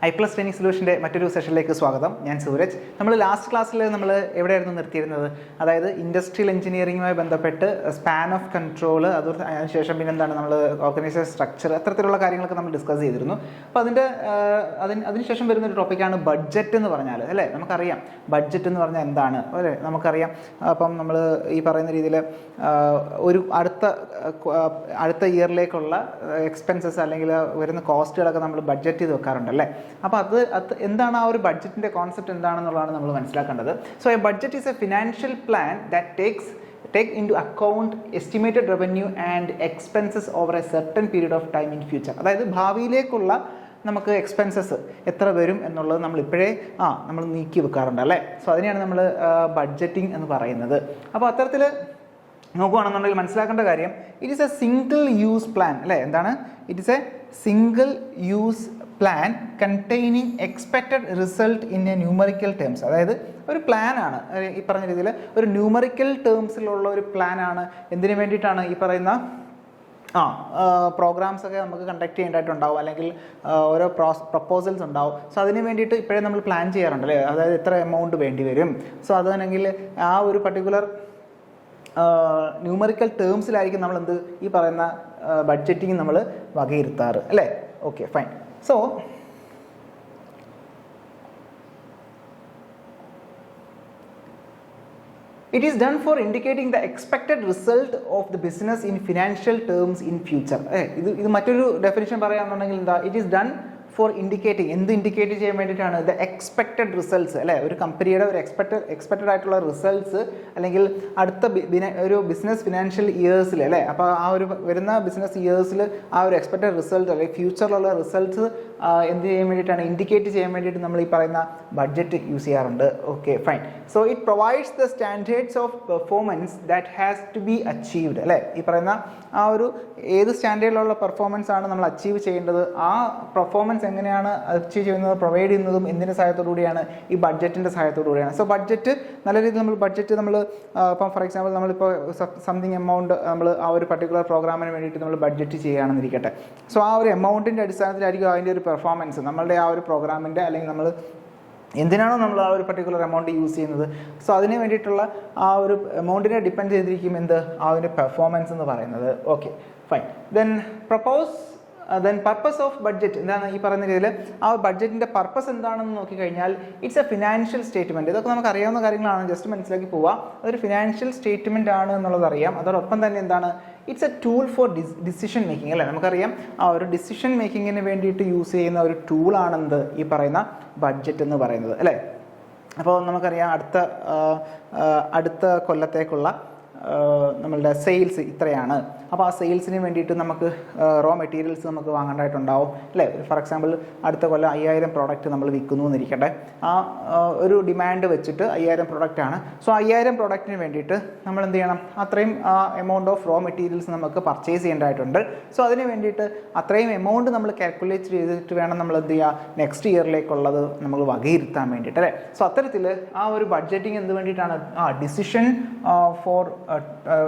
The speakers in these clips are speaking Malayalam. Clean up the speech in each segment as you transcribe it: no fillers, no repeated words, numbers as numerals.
iPlus Training Solutionന്റെ മറ്റൊരു സെഷനിലേക്ക് സ്വാഗതം. ഞാൻ സൂരജ്. നമ്മൾ ലാസ്റ്റ് ക്ലാസ്സിൽ നമ്മൾ എവിടെയായിരുന്നു നിർത്തിയിരുന്നത്? അതായത് ഇൻഡസ്ട്രിയൽ എഞ്ചിനീയറിംഗുമായി ബന്ധപ്പെട്ട് സ്പാൻ ഓഫ് കൺട്രോൾ, അതിനുശേഷം പിന്നെന്താണ് നമ്മൾ ഓർഗനൈസേഷൻ സ്ട്രക്ചർ, അത്തരത്തിലുള്ള കാര്യങ്ങളൊക്കെ നമ്മൾ ഡിസ്കസ് ചെയ്തിരുന്നു. അപ്പോൾ അതിനുശേഷം വരുന്നൊരു ടോപ്പിക്കാണ് ബഡ്ജറ്റ് എന്ന് പറഞ്ഞാൽ, അല്ലേ? നമുക്കറിയാം ബഡ്ജറ്റ് എന്ന് പറഞ്ഞാൽ എന്താണ്, അല്ലേ? നമുക്കറിയാം. അപ്പം നമ്മൾ ഈ പറയുന്ന രീതിയിൽ ഒരു അടുത്ത ഇയറിലേക്കുള്ള എക്സ്പെൻസസ് അല്ലെങ്കിൽ വരുന്ന കോസ്റ്റുകളൊക്കെ നമ്മൾ ബഡ്ജറ്റ് ചെയ്ത് വെക്കാറുണ്ടല്ലേ. അപ്പോൾ അത് എന്താണ്, ആ ഒരു ബഡ്ജറ്റിൻ്റെ കോൺസെപ്റ്റ് എന്താണെന്നുള്ളതാണ് നമ്മൾ മനസ്സിലാക്കേണ്ടത്. So A budget is A financial plan that take into account estimated revenue and expenses over a certain period of time in future. അതായത് ഭാവിയിലേക്കുള്ള നമുക്ക് എക്സ്പെൻസസ് എത്ര വരും എന്നുള്ളത് നമ്മൾ ഇപ്പോഴേ നമ്മൾ നീക്കി വെക്കാറുണ്ട്, അല്ലേ? സോ അതിനെയാണ് നമ്മൾ ബഡ്ജറ്റിംഗ് എന്ന് പറയുന്നത്. അപ്പോൾ അത്തരത്തിൽ നോക്കുകയാണെന്നുണ്ടെങ്കിൽ മനസ്സിലാക്കേണ്ട കാര്യം, it is A single use plan, അല്ലേ? എന്താണ്? It is A single use plan containing expected result in A numerical terms. അതായത് ഒരു പ്ലാനാണ്, ഈ പറഞ്ഞ രീതിയിൽ ഒരു ന്യൂമറിക്കൽ ടേംസിലുള്ള ഒരു പ്ലാനാണ്. എന്തിനു വേണ്ടിയിട്ടാണ്? ഈ പറയുന്ന പ്രോഗ്രാംസ് ഒക്കെ നമുക്ക് കണ്ടക്ട് ചെയ്യേണ്ടതായിട്ടുണ്ടാവും, അല്ലെങ്കിൽ ഓരോ പ്രപ്പോസൽസ് ഉണ്ടാവും. സോ അതിന് വേണ്ടിയിട്ട് ഇപ്പോഴേ നമ്മൾ പ്ലാൻ ചെയ്യാറുണ്ടല്ലേ, അതായത് എത്ര എമൗണ്ട് വേണ്ടി വരും. സോ അതാണെങ്കിൽ ആ ഒരു പർട്ടിക്കുലർ ന്യൂമറിക്കൽ ടേംസിലായിരിക്കും നമ്മൾ ഈ പറയുന്ന ബഡ്ജറ്റിങ് നമ്മൾ വകയിരുത്താറ്, അല്ലേ? Okay, fine. So it is done for indicating the expected result of the business in financial terms in future. ഇത് മറ്റൊരു ഡെഫിനിഷൻ പറയുകയാണെന്നുണ്ടെങ്കിൽ എന്താ? It is done for indicating. എന്ത് ഇൻഡിക്കേറ്റ് ചെയ്യാൻ വേണ്ടിയിട്ടാണ്? ദ എക്സ്പെക്റ്റഡ് റിസൾട്ട്സ്, അല്ലേ? ഒരു കമ്പനിയുടെ ഒരു എക്സ്പെക്റ്റഡ് ആയിട്ടുള്ള റിസൾട്ട്സ്, അല്ലെങ്കിൽ അടുത്ത ഒരു ബിസിനസ് ഫിനാൻഷ്യൽ ഇയേഴ്സിൽ, അല്ലേ? അപ്പോൾ ആ ഒരു വരുന്ന ബിസിനസ് ഇയേഴ്സിൽ ആ ഒരു എക്സ്പെക്റ്റഡ് റിസൾട്ട്, അല്ലെങ്കിൽ ഫ്യൂച്ചറിലുള്ള റിസൾട്ട്സ് എന്ത് ചെയ്യാൻ വേണ്ടിയിട്ടാണ്? ഇൻഡിക്കേറ്റ് ചെയ്യാൻ വേണ്ടിയിട്ട് നമ്മൾ ഈ പറയുന്ന ബഡ്ജറ്റ് യൂസ് ചെയ്യാറുണ്ട്. Okay, fine. So it provides the standards of performance that has to be achieved, അല്ലേ? ഈ പറയുന്ന ആ ഒരു ഏത് സ്റ്റാൻഡേർഡിലുള്ള പെർഫോമൻസ് ആണ് നമ്മൾ അച്ചീവ് ചെയ്യേണ്ടത്, ആ പെർഫോമൻസ് എങ്ങനെയാണ് അച്ചീവ് ചെയ്യുന്നത്, പ്രൊവൈഡ് ചെയ്യുന്നതും എന്തിൻ്റെ സഹായത്തോടുകൂടിയാണ്? ഈ ബഡ്ജറ്റിൻ്റെ സഹായത്തോടുകൂടിയാണ്. സോ ബഡ്ജറ്റ് നല്ല രീതിയിൽ നമ്മൾ ഇപ്പം ഫോർ എക്സാമ്പിൾ നമ്മളിപ്പോൾ സംതിങ് എമൗണ്ട് നമ്മൾ ആ ഒരു പർട്ടിക്കുലർ പ്രോഗ്രാമിന് വേണ്ടിയിട്ട് നമ്മൾ ബഡ്ജറ്റ് ചെയ്യുകയാണെന്നിരിക്കട്ടെ. സോ ആ ഒരു എമൗണ്ടിൻ്റെ അടിസ്ഥാനത്തിലായിരിക്കും അതിൻ്റെ ഒരു പെർഫോമൻസ്, നമ്മളുടെ ആ ഒരു പ്രോഗ്രാമിൻ്റെ, അല്ലെങ്കിൽ നമ്മൾ എന്തിനാണോ നമ്മൾ ആ ഒരു പർട്ടിക്കുലർ എമൗണ്ട് യൂസ് ചെയ്യുന്നത്, സോ അതിന് വേണ്ടിയിട്ടുള്ള ആ ഒരു എമൗണ്ടിനെ ഡിപ്പെൻഡ് ചെയ്തിരിക്കും ആ ഒരു പെർഫോമൻസ് എന്ന് പറയുന്നത്. Okay, fine. Then purpose of budget എന്താണ്? ഈ പറയുന്ന രീതിയിൽ ആ ബഡ്ജറ്റിൻ്റെ പർപ്പസ് എന്താണെന്ന് നോക്കിക്കഴിഞ്ഞാൽ ഇറ്റ്സ് എ ഫിനാൻഷ്യൽ സ്റ്റേറ്റ്മെൻറ്റ്. ഇതൊക്കെ നമുക്ക് അറിയാവുന്ന കാര്യങ്ങളാണ്, ജസ്റ്റ് മനസ്സിലാക്കി പോവുക. അതൊരു ഫിനാൻഷ്യൽ സ്റ്റേറ്റ്മെൻറ്റ് ആണ് എന്നുള്ളത് അറിയാം. അതോടൊപ്പം തന്നെ എന്താണ്? It's A tool for decision making, അല്ലേ? നമുക്കറിയാം ആ ഒരു ഡിസിഷൻ മേക്കിങ്ങിന് വേണ്ടിയിട്ട് യൂസ് ചെയ്യുന്ന ഒരു ടൂളാണെന്ത് ഈ പറയുന്ന ബഡ്ജറ്റ് എന്ന് പറയുന്നത്, അല്ലേ? അപ്പോൾ നമുക്കറിയാം അടുത്ത കൊല്ലത്തേക്കുള്ള നമ്മളുടെ സെയിൽസ് ഇത്രയാണ്. അപ്പോൾ ആ സെയിൽസിന് വേണ്ടിയിട്ട് നമുക്ക് റോ മെറ്റീരിയൽസ് നമുക്ക് വാങ്ങേണ്ടതായിട്ടുണ്ടാവും, അല്ലേ? ഫോർ എക്സാമ്പിൾ അടുത്ത കൊല്ലം 5000 പ്രോഡക്റ്റ് നമ്മൾ വിൽക്കുന്നു എന്നിരിക്കട്ടെ. ആ ഒരു ഡിമാൻഡ് വെച്ചിട്ട് 5000 പ്രോഡക്റ്റാണ്. സോ 5000 പ്രോഡക്റ്റിന് വേണ്ടിയിട്ട് നമ്മൾ എന്ത് ചെയ്യണം? അത്രയും എമൗണ്ട് ഓഫ് റോ മെറ്റീരിയൽസ് നമുക്ക് പർച്ചേസ് ചെയ്യേണ്ടതായിട്ടുണ്ട്. സോ അതിന് വേണ്ടിയിട്ട് അത്രയും എമൗണ്ട് നമ്മൾ കാൽക്കുലേറ്റ് ചെയ്തിട്ട് വേണം നമ്മൾ എന്ത് ചെയ്യുക? നെക്സ്റ്റ് ഇയറിലേക്കുള്ളത് നമ്മൾ വകയിരുത്താൻ വേണ്ടിയിട്ട്, അല്ലേ? സോ അത്തരത്തിൽ ആ ഒരു ബഡ്ജറ്റിംഗ് എന്ത് വേണ്ടിയിട്ടാണ്? ഡിസിഷൻ ഫോർ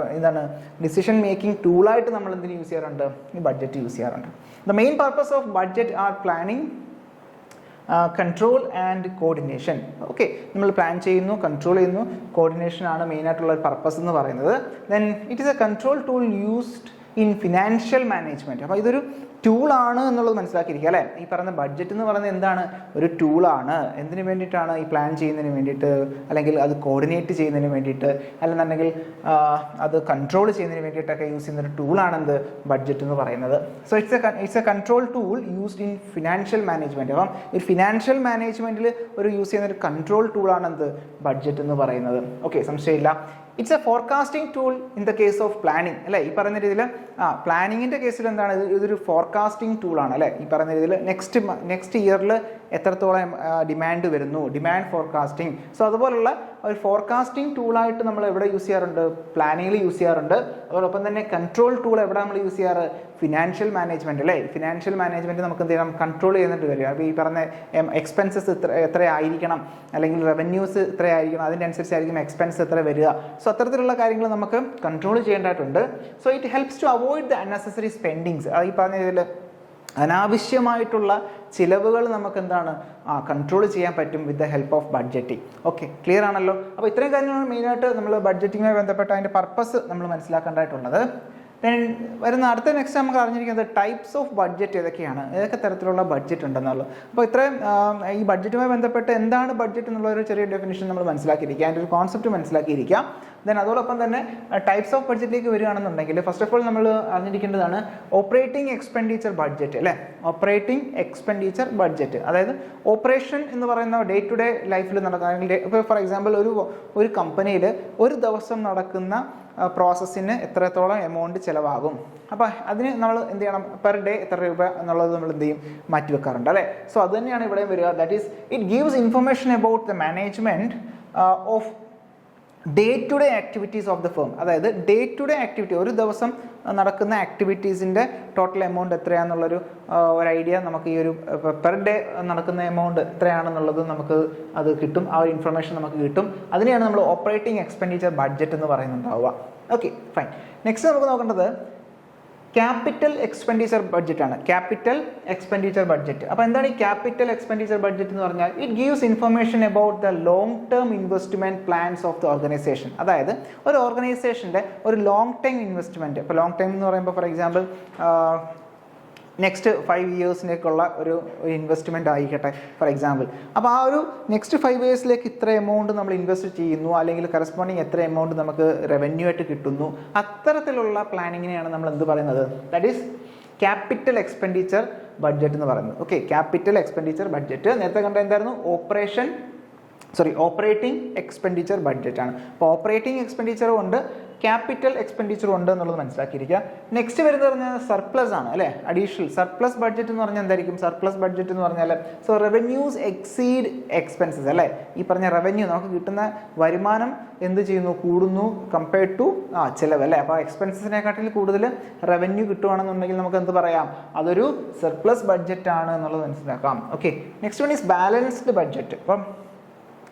ഡിസിഷൻ മേക്കിംഗ് ടൂളായിട്ട് നമ്മൾ എന്തിനു യൂസ് ചെയ്യാറുണ്ട്? ഈ ബഡ്ജറ്റ് യൂസ് ചെയ്യാറുണ്ട്. The main purpose of budget are planning, control and coordination. Okay, നമ്മൾ പ്ലാൻ ചെയ്യുന്നു, കൺട്രോൾ ചെയ്യുന്നു, കോർഡിനേഷൻ ആണ് മെയിനായിട്ടുള്ള പർപ്പസ് എന്ന് പറയുന്നത്. Then it is a control tool used in financial management. അപ്പോൾ ഇതൊരു ടൂളാണ് എന്നുള്ളത് മനസ്സിലാക്കിയിരിക്കുക, അല്ലേ? ഈ പറയുന്ന ബഡ്ജറ്റ് എന്ന് പറയുന്നത് എന്താണ്? ഒരു ടൂളാണ്. എന്തിനു വേണ്ടിയിട്ടാണ്? ഈ പ്ലാൻ ചെയ്യുന്നതിന് വേണ്ടിയിട്ട്, അല്ലെങ്കിൽ അത് കോർഡിനേറ്റ് ചെയ്യുന്നതിന് വേണ്ടിയിട്ട്, അല്ലെന്നുണ്ടെങ്കിൽ അത് കൺട്രോൾ ചെയ്യുന്നതിന് വേണ്ടിയിട്ടൊക്കെ യൂസ് ചെയ്യുന്ന ഒരു ടൂളാണ് ബഡ്ജറ്റ് എന്ന് പറയുന്നത്. So it's A control tool used in financial management. അപ്പം ഈ ഫിനാൻഷ്യൽ മാനേജ്മെൻറ്റിൽ യൂസ് ചെയ്യുന്ന ഒരു കൺട്രോൾ ടൂളാണ് ബഡ്ജറ്റ് എന്ന് പറയുന്നത്. ഓക്കെ, സംശയമില്ല. It's A forecasting tool in the case of planning, അല്ലേ? ഈ പറയുന്ന രീതിയിൽ പ്ലാനിങ്ങിൻ്റെ കേസിൽ എന്താണ്? ഇതൊരു ഫോർകാസ്റ്റിംഗ് ടൂളാണ്, അല്ലേ? ഈ പറയുന്ന രീതിയിൽ നെക്സ്റ്റ് ഇയറിൽ എത്രത്തോളം ഡിമാൻഡ് വരുന്നു, ഡിമാൻഡ് ഫോർകാസ്റ്റിംഗ്. സോ അതുപോലുള്ള ഒരു ഫോർകാസ്റ്റിംഗ് ടൂളായിട്ട് നമ്മൾ എവിടെ യൂസ് ചെയ്യാറുണ്ട്? പ്ലാനിങ്ങിൽ യൂസ് ചെയ്യാറുണ്ട്. അതോടൊപ്പം തന്നെ കൺട്രോൾ ടൂൾ എവിടെ നമ്മൾ യൂസ് ചെയ്യാറ്? ഫിനാൻഷ്യൽ മാനേജ്മെൻറ്റ്, അല്ലേ? ഫിനാൻഷ്യൽ മാനേജ്മെൻറ്റ് നമുക്ക് എന്ത് ചെയ്യണം? കൺട്രോൾ ചെയ്യുന്നിട്ട് വരിക. അപ്പോൾ ഈ പറഞ്ഞ എക്സ്പെൻസസ് എത്ര ആയിരിക്കണം, അല്ലെങ്കിൽ റവന്യൂസ് എത്ര ആയിരിക്കണം, അതിൻ്റെ അനുസരിച്ചായിരിക്കും എക്സ്പെൻസ് എത്ര വരിക. സോ അത്തരത്തിലുള്ള കാര്യങ്ങൾ നമുക്ക് കൺട്രോൾ ചെയ്യേണ്ടതായിട്ടുണ്ട്. So it helps to avoid the unnecessary spendings. ഈ പറഞ്ഞ ഇതിൽ അനാവശ്യമായിട്ടുള്ള ചിലവുകൾ നമുക്ക് എന്താണ് കൺട്രോൾ ചെയ്യാൻ പറ്റും with the help of budgeting. Okay, clear ആണല്ലോ? അപ്പോൾ ഇത്രയും കാര്യങ്ങളാണ് മെയിനായിട്ട് നമ്മൾ ബഡ്ജറ്റിങ്ങുമായി ബന്ധപ്പെട്ട അതിൻ്റെ പർപ്പസ് നമ്മൾ മനസ്സിലാക്കേണ്ടതായിട്ടുള്ളത്. ദെൻ വരുന്ന അടുത്ത നെക്സ്റ്റ് നമുക്ക് അറിഞ്ഞിരിക്കുന്നത് ടൈപ്സ് ഓഫ് ബഡ്ജറ്റ് ഏതൊക്കെയാണ്, ഏതൊക്കെ തരത്തിലുള്ള ബഡ്ജറ്റ് ഉണ്ടെന്നുള്ളത്. അപ്പോൾ ഇത്രയും ഈ ബഡ്ജറ്റുമായി ബന്ധപ്പെട്ട് എന്താണ് ബഡ്ജറ്റ് എന്നുള്ള ഒരു ചെറിയ ഡെഫിനിഷൻ നമ്മൾ മനസ്സിലാക്കിയിരിക്കുക, അതിൻ്റെ ഒരു കോൺസെപ്റ്റ് മനസ്സിലാക്കിയിരിക്കാം. ദെൻ അതോടൊപ്പം തന്നെ ടൈപ്സ് ഓഫ് ബഡ്ജറ്റിലേക്ക് വരികയാണെന്നുണ്ടെങ്കിൽ ഫസ്റ്റ് ഓഫ് ഓൾ നമ്മൾ അറിഞ്ഞിരിക്കേണ്ടതാണ് ഓപ്പറേറ്റിംഗ് എക്സ്പെൻഡിച്ചർ ബഡ്ജറ്റ് അല്ലേ. ഓപ്പറേറ്റിംഗ് എക്സ്പെൻഡിച്ചർ ബഡ്ജറ്റ്, അതായത് ഓപ്പറേഷൻ എന്ന് പറയുന്ന ഡേ ടു ഡേ ലൈഫിൽ നടക്കുന്ന, ഇപ്പോൾ ഫോർ എക്സാമ്പിൾ ഒരു കമ്പനിയിൽ ഒരു ദിവസം നടക്കുന്ന പ്രോസസ്സിന് എത്രത്തോളം എമൗണ്ട് ചിലവാകും, അപ്പോൾ അതിന് നമ്മൾ എന്ത് ചെയ്യണം, പെർ ഡേ എത്ര രൂപ എന്നുള്ളത് നമ്മൾ എന്ത് ചെയ്യും, മാറ്റി വെക്കാറുണ്ട് അല്ലേ. സോ അത് തന്നെയാണ് ഇവിടെ വരിക. That is it gives information about the management of day to day activities of the firm. അതായത് ഡേ ടു ഡേ ആക്ടിവിറ്റി, ഒരു ദിവസം നടക്കുന്ന ആക്ടിവിറ്റീസിൻ്റെ ടോട്ടൽ എമൗണ്ട് എത്രയാണെന്നുള്ളൊരു ഒരു ഐഡിയ നമുക്ക് ഈ ഒരു പെർ ഡേ നടക്കുന്ന എമൗണ്ട് എത്രയാണെന്നുള്ളത് നമുക്ക് അത് കിട്ടും, ആ ഒരു ഇൻഫർമേഷൻ നമുക്ക് കിട്ടും. അതിനെയാണ് നമ്മൾ ഓപ്പറേറ്റിംഗ് എക്സ്പെൻഡിച്ചർ ബഡ്ജറ്റ് എന്ന് പറയുന്നുണ്ടാവുക. Okay, fine. നെക്സ്റ്റ് നമുക്ക് നോക്കേണ്ടത് ക്യാപിറ്റൽ എക്സ്പെൻഡിച്ചർ ബഡ്ജറ്റാണ്. Capital expenditure budget. അപ്പോൾ എന്താണ് ഈ ക്യാപിറ്റൽ എക്സ്പെൻഡിച്ചർ ബഡ്ജറ്റ് എന്ന് പറഞ്ഞാൽ? It gives information about the long term investment plans of the organisation. അതായത് ഒരു ഓർഗനൈസേഷൻ്റെ ഒരു ലോങ് ടൈം ഇൻവെസ്റ്റ്മെന്റ്, ഇപ്പോൾ ലോങ് ടൈം എന്ന് പറയുമ്പോൾ ഫോർ എക്സാമ്പിൾ നെക്സ്റ്റ് 5 ഇയേഴ്സിലേക്കുള്ള ഒരു ഇൻവെസ്റ്റ്മെൻറ്റ് ആയിക്കട്ടെ ഫോർ എക്സാമ്പിൾ. അപ്പോൾ ആ ഒരു നെക്സ്റ്റ് 5 ഇയേഴ്സിലേക്ക് ഇത്ര എമൗണ്ട് നമ്മൾ ഇൻവെസ്റ്റ് ചെയ്യുന്നു, അല്ലെങ്കിൽ കറസ്പോണ്ടിങ് എത്ര എമൗണ്ട് നമുക്ക് റവന്യൂ ആയിട്ട് കിട്ടുന്നു, അത്തരത്തിലുള്ള പ്ലാനിങ്ങിനെയാണ് നമ്മൾ എന്ത് പറയുന്നത്, that is capital expenditure budget എന്ന് പറയുന്നത്. ഓക്കെ, ക്യാപിറ്റൽ എക്സ്പെൻഡിച്ചർ ബഡ്ജറ്റ് നേരത്തെ കണ്ട എന്തായിരുന്നു, ഓപ്പറേറ്റിംഗ് എക്സ്പെൻഡിച്ചർ ബഡ്ജറ്റ് ആണ്. അപ്പോൾ ഓപ്പറേറ്റിംഗ് എക്സ്പെൻഡിച്ചറും ഉണ്ട്, ക്യാപിറ്റൽ എക്സ്പെൻഡിച്ചറും ഉണ്ട് എന്നുള്ളത് മനസ്സിലാക്കിയിരിക്കുക. നെക്സ്റ്റ് വരുന്നത് പറഞ്ഞാൽ സർപ്ലസ് ആണ് അല്ലേ, അഡീഷണൽ സർപ്ലസ് ബഡ്ജറ്റ് എന്ന് പറഞ്ഞാൽ എന്തായിരിക്കും? സർപ്ലസ് ബഡ്ജറ്റ് എന്ന് പറഞ്ഞാൽ റവന്യൂസ് എക്സീഡ് എക്സ്പെൻസസ് അല്ലേ. ഈ പറഞ്ഞ റവന്യൂ, നമുക്ക് കിട്ടുന്ന വരുമാനം എന്ത് ചെയ്യുന്നു, കൂടുന്നു കമ്പയർഡ് ടു ചിലവ് അല്ലേ. അപ്പോൾ എക്സ്പെൻസസിനെക്കാട്ടിൽ കൂടുതൽ റവന്യൂ കിട്ടുകയാണെന്നുണ്ടെങ്കിൽ നമുക്ക് എന്ത് പറയാം, അതൊരു സർപ്ലസ് ബഡ്ജറ്റ് ആണ് എന്നുള്ളത് മനസ്സിലാക്കാം. Okay, next one is balanced budget. അപ്പം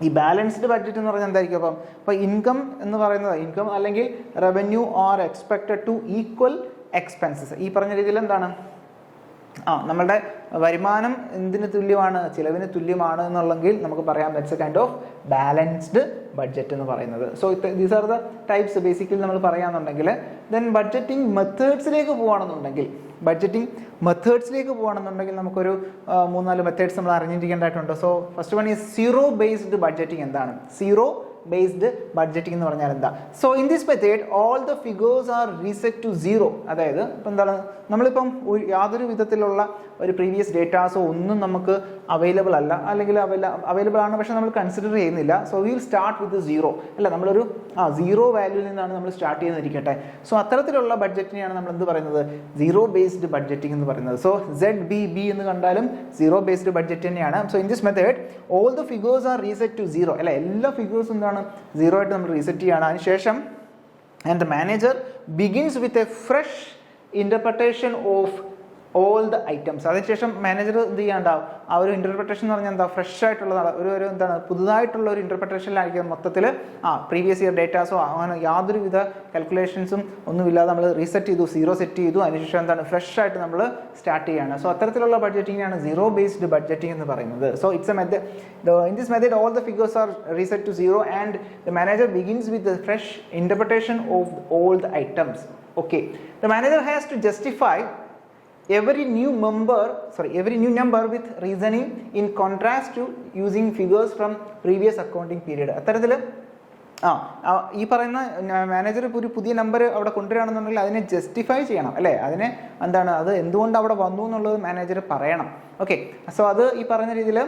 ഈ ബാലൻസ്ഡ് ബഡ്ജറ്റ് എന്ന് പറഞ്ഞാൽ എന്തായിരിക്കും? അപ്പോൾ ഇൻകം എന്ന് പറയുന്നത്, ഇൻകം അല്ലെങ്കിൽ revenue are expected two equal expenses. ഈ പറഞ്ഞ രീതിയിൽ എന്താണ്, നമ്മളുടെ വരുമാനം എന്തിന് തുല്യമാണ്, ചിലവിന് തുല്യമാണ് എന്നുള്ളെങ്കിൽ നമുക്ക് പറയാം that's A kind of balanced budget എന്ന് പറയുന്നത്. So these are the types basically നമ്മൾ പറയാന്നുണ്ടെങ്കിൽ. ദെൻ ബഡ്ജറ്റിംഗ് മെത്തേഡ്സിലേക്ക് പോകുകയാണെന്നുണ്ടെങ്കിൽ നമുക്കൊരു 3-4 മെത്തേഡ്സ് നമ്മൾ അറിഞ്ഞിരിക്കേണ്ടതായിട്ടുണ്ട്. So first one is zero based budgeting. എന്താണ് സീറോ ബേസ്ഡ് ബഡ്ജറ്റിംഗ് എന്ന് പറഞ്ഞാൽ എന്താ? So in this method all the figures are reset to zero. അതായത് ഇപ്പം എന്താണ്, നമ്മളിപ്പം യാതൊരു വിധത്തിലുള്ള ഒരു പ്രീവിയസ് ഡേറ്റാസോ ഒന്നും നമുക്ക് അവൈലബിൾ അല്ല, അല്ലെങ്കിൽ അവൈലബിൾ ആണ് പക്ഷെ നമ്മൾ കൺസിഡർ ചെയ്യുന്നില്ല. So will start with zero അല്ല, നമ്മളൊരു സീറോ വാല്യൂവിൽ നിന്നാണ് നമ്മൾ സ്റ്റാർട്ട് ചെയ്യുന്നിരിക്കട്ടെ. സോ അത്തരത്തിലുള്ള ബഡ്ജറ്റിനെയാണ് നമ്മൾ എന്ത് പറയുന്നത്, സീറോ ബേസ്ഡ് ബഡ്ജറ്റിംഗ് എന്ന് പറയുന്നത്. സോ ZBB എന്ന് കണ്ടാലും സീറോ ബേസ്ഡ് ബഡ്ജറ്റ് തന്നെയാണ്. So in this method all the figures are reset to zero അല്ലെ, എല്ലാ ഫിഗേഴ്സും എന്താണ് സീറോ ആയിട്ട് നമ്മൾ റീസെറ്റ് ചെയ്യാണ്. അതിനുശേഷം and the manager begins with a fresh interpretation of all the items. അതിനുശേഷം മാനേജർ എന്ത് ചെയ്യാണ്ടാവും, ആ ഒരു ഇന്റർപ്രിട്ടേഷൻ എന്ന് പറഞ്ഞാൽ എന്താ, ഫ്രഷ് ആയിട്ടുള്ള ഒരു എന്താണ് പുതുതായിട്ടുള്ള ഒരു ഇന്റർപ്രിട്ടേഷനിലായിരിക്കും. മൊത്തത്തിൽ പ്രീവിയസ് ഇയർ ഡേറ്റാസോ അങ്ങനെ യാതൊരുവിധ കാൽക്കുലേഷൻസും ഒന്നുമില്ലാതെ നമ്മൾ റീസെറ്റ് ചെയ്തു, സീറോ സെറ്റ് ചെയ്തു. അതിനുശേഷം എന്താണ് ഫ്രഷ് ആയിട്ട് നമ്മൾ സ്റ്റാർട്ട് ചെയ്യുകയാണ്. സോ അത്തരത്തിലുള്ള ബഡ്ജറ്റിംഗാണ് സീറോ ബേസ്ഡ് ബഡ്ജറ്റിംഗ് എന്ന് പറയുന്നത്. So it's a method. In this method all the figures are reset to zero and the manager begins with the fresh interpretation of all the items. Okay, the manager has to justify every new number with reasoning in contrast to using figures from previous accounting period. അത്തരത്തിൽ ഈ പറയുന്ന മാനേജർ ഒരു പുതിയ നമ്പർ അവിടെ കൊണ്ടുവരികയാണെന്നുണ്ടെങ്കിൽ അതിനെ ജസ്റ്റിഫൈ ചെയ്യണം അല്ലേ, അതിനെ എന്താണ് അത് എന്തുകൊണ്ട് അവിടെ വന്നു എന്നുള്ളത് മാനേജർ പറയണം. ഓക്കെ, സോ അത് ഈ പറയുന്ന രീതിയിൽ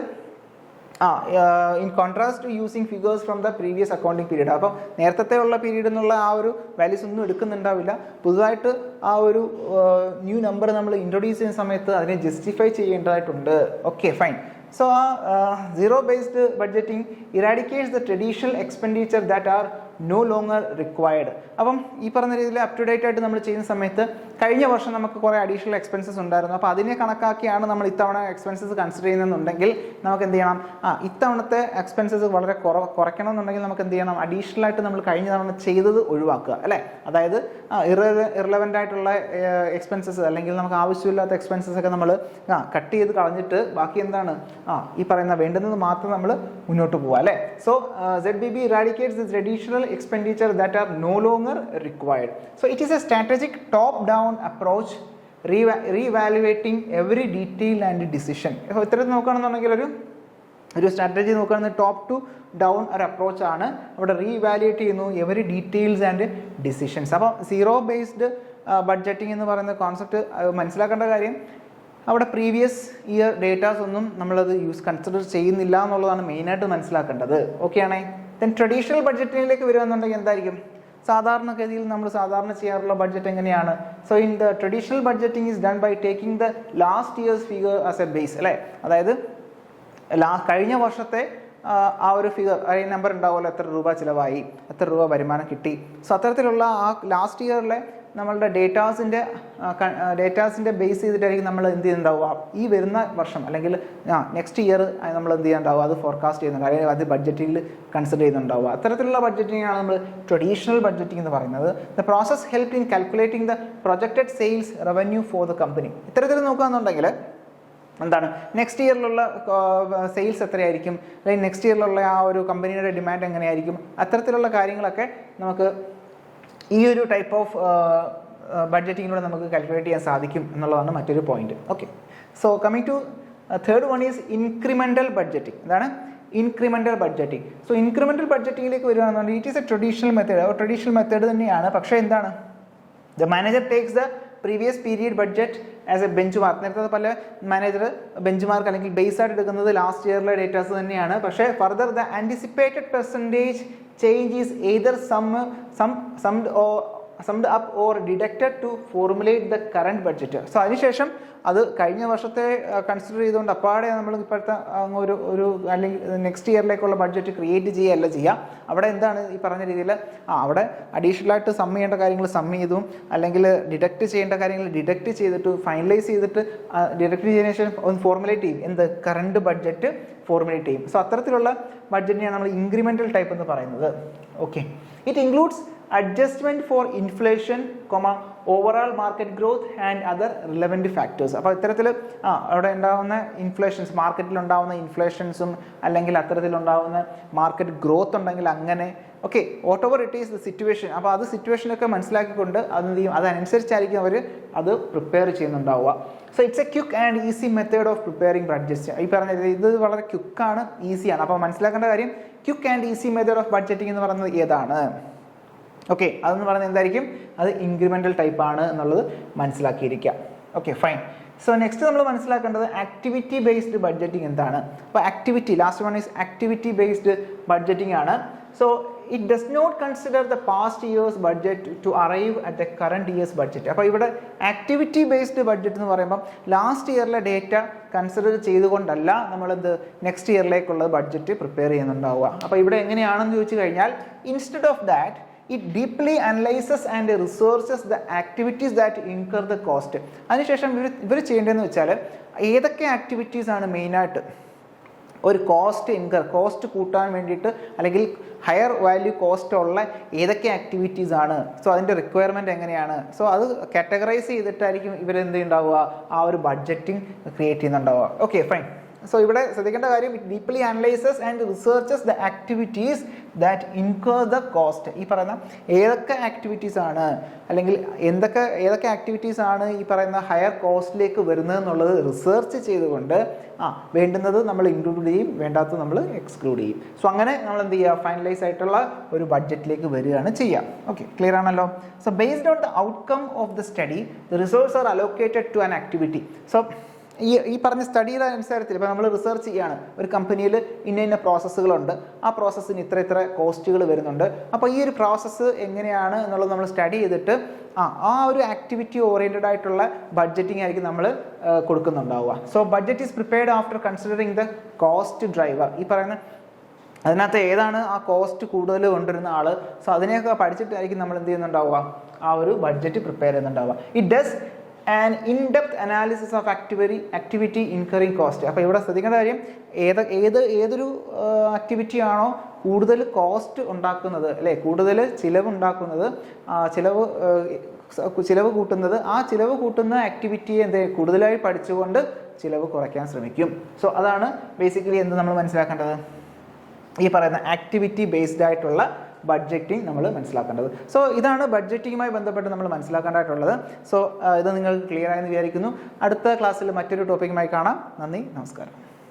in contrast to using figures from the previous accounting period. അപ്പം നേരത്തെ ഉള്ള പീരീഡ് എന്നുള്ള ആ ഒരു വാല്യൂസ് ഒന്നും എടുക്കുന്നുണ്ടാവില്ല, പുതുതായിട്ട് ആ ഒരു ന്യൂ നമ്പർ നമ്മൾ ഇൻട്രൊഡ്യൂസ് ചെയ്യുന്ന സമയത്ത് അതിനെ ജസ്റ്റിഫൈ ചെയ്യേണ്ടതായിട്ടുണ്ട്. Okay, fine. So zero based budgeting eradicates the traditional expenditure that are no longer required. അപ്പം ഈ പറഞ്ഞ രീതിയിൽ അപ് ടു ഡേറ്റ് ആയിട്ട് നമ്മൾ ചെയ്യുന്ന സമയത്ത് കഴിഞ്ഞ വർഷം നമുക്ക് കുറേ അഡീഷണൽ എക്സ്പെൻസസ് ഉണ്ടായിരുന്നു. അപ്പോൾ അതിനെ കണക്കാക്കിയാണ് നമ്മൾ ഇത്തവണ എക്സ്പെൻസസ് കൺസിഡർ ചെയ്യുന്നതെന്നുണ്ടെങ്കിൽ നമുക്ക് എന്ത് ചെയ്യണം, ഇത്തവണത്തെ എക്സ്പെൻസസ് വളരെ കുറയ്ക്കണം എന്നുണ്ടെങ്കിൽ നമുക്ക് എന്ത് ചെയ്യണം, അഡീഷണൽ ആയിട്ട് നമ്മൾ കഴിഞ്ഞ തവണ ചെയ്തത് ഒഴിവാക്കുക അല്ലേ. അതായത് ഇറലവൻ്റ് ആയിട്ടുള്ള എക്സ്പെൻസസ് അല്ലെങ്കിൽ നമുക്ക് ആവശ്യമില്ലാത്ത എക്സ്പെൻസസ് ഒക്കെ നമ്മൾ കട്ട് ചെയ്ത് കളഞ്ഞിട്ട് ബാക്കി എന്താണ് ഈ പറയുന്ന വേണ്ടുന്നത് മാത്രം നമ്മൾ മുന്നോട്ട് പോവുക അല്ലേ. So ZBB eradicates this additional expenditure that are no longer required. So it is a strategic top-down approach, re-evaluating every detail and decision. ഇപ്പോൾ ഇത്തരത്തിൽ നോക്കുകയാണെന്നുണ്ടെങ്കിൽ ഒരു സ്ട്രാറ്റജി നോക്കുകയാണെങ്കിൽ ടോപ്പ് ടു ഡൗൺ ഒരു അപ്രോച്ചാണ്. അവിടെ റീവാലുവേറ്റ് ചെയ്യുന്നു എവറി ഡീറ്റെയിൽസ് ആൻഡ് ഡിസിഷൻസ്. അപ്പോൾ സീറോ ബേസ്ഡ് ബഡ്ജറ്റിംഗ് എന്ന് പറയുന്ന കോൺസെപ്റ്റ് മനസ്സിലാക്കേണ്ട കാര്യം, അവിടെ പ്രീവിയസ് ഇയർ ഡേറ്റാസ് ഒന്നും നമ്മളത് കൺസിഡർ ചെയ്യുന്നില്ല എന്നുള്ളതാണ് മെയിനായിട്ട് മനസ്സിലാക്കേണ്ടത്. ഓക്കെ ആണേ. ദെൻ ട്രഡീഷണൽ ബഡ്ജറ്റിംഗിലേക്ക് വരികയെന്നുണ്ടെങ്കിൽ എന്തായിരിക്കും, സാധാരണഗതിയിൽ നമ്മൾ സാധാരണ ചെയ്യാറുള്ള ബഡ്ജറ്റ് എങ്ങനെയാണ്? So in the traditional budgeting is done by taking the last year's figure as a base അല്ലേ. അതായത് കഴിഞ്ഞ വർഷത്തെ ആ ഒരു ഫിഗർ നമ്പർ ഉണ്ടാവുമല്ലോ, എത്ര രൂപ ചിലവായി, എത്ര രൂപ വരുമാനം കിട്ടി. സോ അത്തരത്തിലുള്ള ആ ലാസ്റ്റ് ഇയറിലെ നമ്മളുടെ ഡേറ്റാസിൻ്റെ ബേസ് ചെയ്തിട്ടായിരിക്കും നമ്മൾ എന്ത് ചെയ്യുന്നുണ്ടാവുക, ഈ വരുന്ന വർഷം അല്ലെങ്കിൽ നെക്സ്റ്റ് ഇയർ നമ്മൾ എന്ത് ചെയ്യാനുണ്ടാവുക, അത് ഫോർകാസ്റ്റ് ചെയ്യുന്നുണ്ട് അല്ലെങ്കിൽ അത് ബഡ്ജറ്റിൽ കൺസിഡർ ചെയ്യുന്നുണ്ടാവുക. അത്തരത്തിലുള്ള ബഡ്ജറ്റിംഗാണ് നമ്മൾ ട്രഡീഷണൽ ബഡ്ജറ്റിംഗ് എന്ന് പറയുന്നത്. The process help in calculating the projected sales revenue for the company. ഇത്തരത്തിൽ നോക്കുകയാണെന്നുണ്ടെങ്കിൽ എന്താണ് നെക്സ്റ്റ് ഇയറിലുള്ള സെയിൽസ് എത്രയായിരിക്കും, അല്ലെങ്കിൽ നെക്സ്റ്റ് ഇയറിലുള്ള ആ ഒരു കമ്പനിയുടെ ഡിമാൻഡ് എങ്ങനെയായിരിക്കും, അത്തരത്തിലുള്ള കാര്യങ്ങളൊക്കെ നമുക്ക് ഈ ഒരു ടൈപ്പ് ഓഫ് ബഡ്ജറ്റിങ്ങിലൂടെ നമുക്ക് കാൽക്കുലേറ്റ് ചെയ്യാൻ സാധിക്കും എന്നുള്ളതാണ് മറ്റൊരു point. Okay, so coming to third one is incremental budgeting. എന്താണ് ഇൻക്രിമെൻ്റൽ ബഡ്ജറ്റിംഗ്? സോ ഇൻക്രിമെൻ്റൽ ബഡ്ജറ്റിംഗിലേക്ക് വരികയാണെന്നുണ്ടെങ്കിൽ it is a traditional method. Traditional method തന്നെയാണ്. പക്ഷേ എന്താണ്, the manager takes the previous period budget as a benchmark. നേരത്തെ പല മാനേജർ ബെഞ്ച് മാർക്ക് അല്ലെങ്കിൽ ബേസ് ആയിട്ട് എടുക്കുന്നത് ലാസ്റ്റ് ഇയറിലെ ഡേറ്റാസ് തന്നെയാണ്. പക്ഷേ further the anticipated percentage change is either summed up or deducted to formulate the current budget. So അതിനുശേഷം അത് കഴിഞ്ഞ വർഷത്തെ കൺസിഡർ ചെയ്തുകൊണ്ട് അപ്പാടെ നമ്മൾ ഇപ്പോഴത്തെ ഒരു അല്ലെങ്കിൽ നെക്സ്റ്റ് ഇയറിലേക്കുള്ള ബഡ്ജറ്റ് ക്രിയേറ്റ് ചെയ്യുകയല്ല ചെയ്യുക. അവിടെ എന്താണ് ഈ പറഞ്ഞ രീതിയിൽ അവിടെ അഡീഷണൽ ആയിട്ട് സം ചെയ്യേണ്ട കാര്യങ്ങൾ സം ചെയ്തും അല്ലെങ്കിൽ ഡിഡക്റ്റ് ചെയ്യേണ്ട കാര്യങ്ങൾ ഡിഡക്റ്റ് ചെയ്തിട്ട് ഫൈനലൈസ് ചെയ്തിട്ട് ഡിഡക്റ്റ് ചെയ്തതിനു ശേഷം ഒന്ന് ഫോർമുലേറ്റ് ചെയ്യും. എന്ത് കറണ്ട് ബഡ്ജറ്റ് ഫോർമുലേറ്റ് ചെയ്യും. സോ അത്തരത്തിലുള്ള ബഡ്ജറ്റിനെയാണ് നമ്മൾ ഇൻക്രിമെൻ്റൽ ടൈപ്പ് എന്ന് പറയുന്നത്. Okay, it includes adjustment for inflation, overall market growth and other relevant factors. അപ്പോൾ ഇത്തരത്തിൽ അവിടെ ഉണ്ടാകുന്ന ഇൻഫ്ലേഷൻസ്, മാർക്കറ്റിൽ ഉണ്ടാകുന്ന ഇൻഫ്ലേഷൻസും അല്ലെങ്കിൽ അത്തരത്തിലുണ്ടാകുന്ന മാർക്കറ്റ് ഗ്രോത്ത് ഉണ്ടെങ്കിൽ അങ്ങനെ okay whatever it is the situation. അപ്പോൾ അത് സിറ്റുവേഷനൊക്കെ മനസ്സിലാക്കിക്കൊണ്ട് അതനുസരിച്ചായിരിക്കും അവർ അത് പ്രിപ്പയർ ചെയ്യുന്നുണ്ടാവുക. So it's a quick and easy method of preparing budget. ഈ പറഞ്ഞ ഇത് വളരെ ക്വിക്കാണ്, ഈസിയാണ്. അപ്പോൾ മനസ്സിലാക്കേണ്ട കാര്യം quick and easy method of budgeting എന്ന് പറയുന്നത് ഏതാണ്? ഓക്കെ, അതെന്ന് പറയുന്നത് എന്തായിരിക്കും, അത് ഇൻക്രിമെൻ്റൽ ടൈപ്പ് ആണ് എന്നുള്ളത് മനസ്സിലാക്കിയിരിക്കുക. Okay fine. സോ നെക്സ്റ്റ് നമ്മൾ മനസ്സിലാക്കേണ്ടത് ആക്ടിവിറ്റി ബേസ്ഡ് ബഡ്ജറ്റിംഗ് എന്താണ്. അപ്പോൾ activity, last one is activity based budgeting ആണ്. So it does not consider the past years budget to arrive at the current years budget. അപ്പോൾ ഇവിടെ ആക്ടിവിറ്റി ബേസ്ഡ് ബഡ്ജറ്റ് എന്ന് പറയുമ്പം ലാസ്റ്റ് ഇയറിലെ ഡേറ്റ കൺസിഡർ ചെയ്തുകൊണ്ടല്ല നമ്മളത് നെക്സ്റ്റ് ഇയറിലേക്കുള്ള ബഡ്ജറ്റ് പ്രിപ്പയർ ചെയ്യുന്നുണ്ടാവുക. അപ്പോൾ ഇവിടെ എങ്ങനെയാണെന്ന് ചോദിച്ചു കഴിഞ്ഞാൽ instead of that it deeply analyzes and researches the activities that incur the cost. അതിനുശേഷം ഇവർ ചെയ്യേണ്ടതെന്ന് വെച്ചാൽ ഏതൊക്കെ ആക്ടിവിറ്റീസ് ആണ് മെയിനായിട്ട് ഒരു കോസ്റ്റ് കൂട്ടാൻ വേണ്ടിയിട്ട് അല്ലെങ്കിൽ ഹയർ വാല്യൂ കോസ്റ്റ് ഉള്ള ഏതൊക്കെ ആക്ടിവിറ്റീസ് ആണ്, സോ അതിൻ്റെ റിക്വയർമെൻറ്റ് എങ്ങനെയാണ്, സോ അത് കാറ്റഗറൈസ് ചെയ്തിട്ടായിരിക്കും ഇവരെന്ത് ഉണ്ടാവുക, ആ ഒരു ബഡ്ജറ്റിംഗ് ക്രിയേറ്റ് ചെയ്യുന്നുണ്ടാവുക. Okay fine. സോ ഇവിടെ ശ്രദ്ധിക്കേണ്ട കാര്യം it deeply analyses and researches the activities that incur the cost. ഈ പറയുന്ന ഏതൊക്കെ ആക്ടിവിറ്റീസ് ആണ് അല്ലെങ്കിൽ ഏതൊക്കെ ആക്ടിവിറ്റീസ് ആണ് ഈ പറയുന്ന ഹയർ കോസ്റ്റിലേക്ക് വരുന്നത് എന്നുള്ളത് റിസർച്ച് ചെയ്തുകൊണ്ട് വേണ്ടുന്നത് നമ്മൾ ഇൻക്ലൂഡ് ചെയ്യും, വേണ്ടാത്തത് നമ്മൾ എക്സ്ക്ലൂഡ് ചെയ്യും. സോ അങ്ങനെ നമ്മൾ എന്ത് ചെയ്യുക, ഫൈനലൈസ് ആയിട്ടുള്ള ഒരു ബഡ്ജറ്റിലേക്ക് വരികയാണ് ചെയ്യുക. ഓക്കെ, ക്ലിയർ ആണല്ലോ. So based on the outcome of the study the resource are allocated to an activity. So ഈ പറഞ്ഞ സ്റ്റഡിയുടെ അനുസരിച്ച് ഇപ്പോൾ നമ്മൾ റിസർച്ച് ചെയ്യുകയാണ്, ഒരു കമ്പനിയിൽ ഇന്ന പ്രോസസ്സുകളുണ്ട്, ആ പ്രോസസ്സിന് ഇത്ര കോസ്റ്റുകൾ വരുന്നുണ്ട്. അപ്പോൾ ഈ ഒരു പ്രോസസ്സ് എങ്ങനെയാണ് എന്നുള്ളത് നമ്മൾ സ്റ്റഡി ചെയ്തിട്ട് ആ ഒരു ആക്ടിവിറ്റി ഓറിയൻറ്റഡ് ആയിട്ടുള്ള ബഡ്ജറ്റിംഗ് ആയിരിക്കും നമ്മൾ കൊടുക്കുന്നുണ്ടാവുക. So budget is prepared after considering the cost driver. ഈ പറയുന്ന അതിനകത്ത് ഏതാണ് ആ കോസ്റ്റ് കൂടുതൽ കൊണ്ടുവരുന്ന ആൾ. സോ അതിനെയൊക്കെ പഠിച്ചിട്ടായിരിക്കും നമ്മൾ എന്ത് ചെയ്യുന്നുണ്ടാവുക, ആ ഒരു ബഡ്ജറ്റ് പ്രിപ്പയർ ചെയ്യുന്നുണ്ടാവുക. It does an in depth analysis of activity incurring cost. അപ്പോൾ ഇവിടെ ശ്രദ്ധിക്കേണ്ട കാര്യം, ഏതൊരു ആക്ടിവിറ്റി ആണോ കൂടുതൽ കോസ്റ്റ് ഉണ്ടാക്കുന്നത്, അല്ലേ, കൂടുതൽ ചിലവ് ഉണ്ടാക്കുന്നത്, ചിലവ് കൂട്ടുന്നത്, ആ ചിലവ് കൂട്ടുന്ന ആക്ടിവിറ്റിയെ കൂടുതലായി പഠിച്ചുകൊണ്ട് ചിലവ് കുറയ്ക്കാൻ ശ്രമിക്കും. സോ അതാണ് ബേസിക്കലി എന്ത് നമ്മൾ മനസ്സിലാക്കേണ്ടത്, ഈ പറയുന്ന ആക്ടിവിറ്റി ബേസ്ഡ് ആയിട്ടുള്ള ബഡ്ജറ്റിംഗ് നമ്മൾ മനസ്സിലാക്കേണ്ടത്. സോ ഇതാണ് ബഡ്ജറ്റിങ്ങുമായി ബന്ധപ്പെട്ട് നമ്മൾ മനസ്സിലാക്കേണ്ടതായിട്ടുള്ളത്. സോ ഇത് നിങ്ങൾക്ക് ക്ലിയർ ആയെന്ന് വിചാരിക്കുന്നു. അടുത്ത ക്ലാസ്സിൽ മറ്റൊരു ടോപ്പിക്കുമായി കാണാം. നന്ദി, നമസ്കാരം.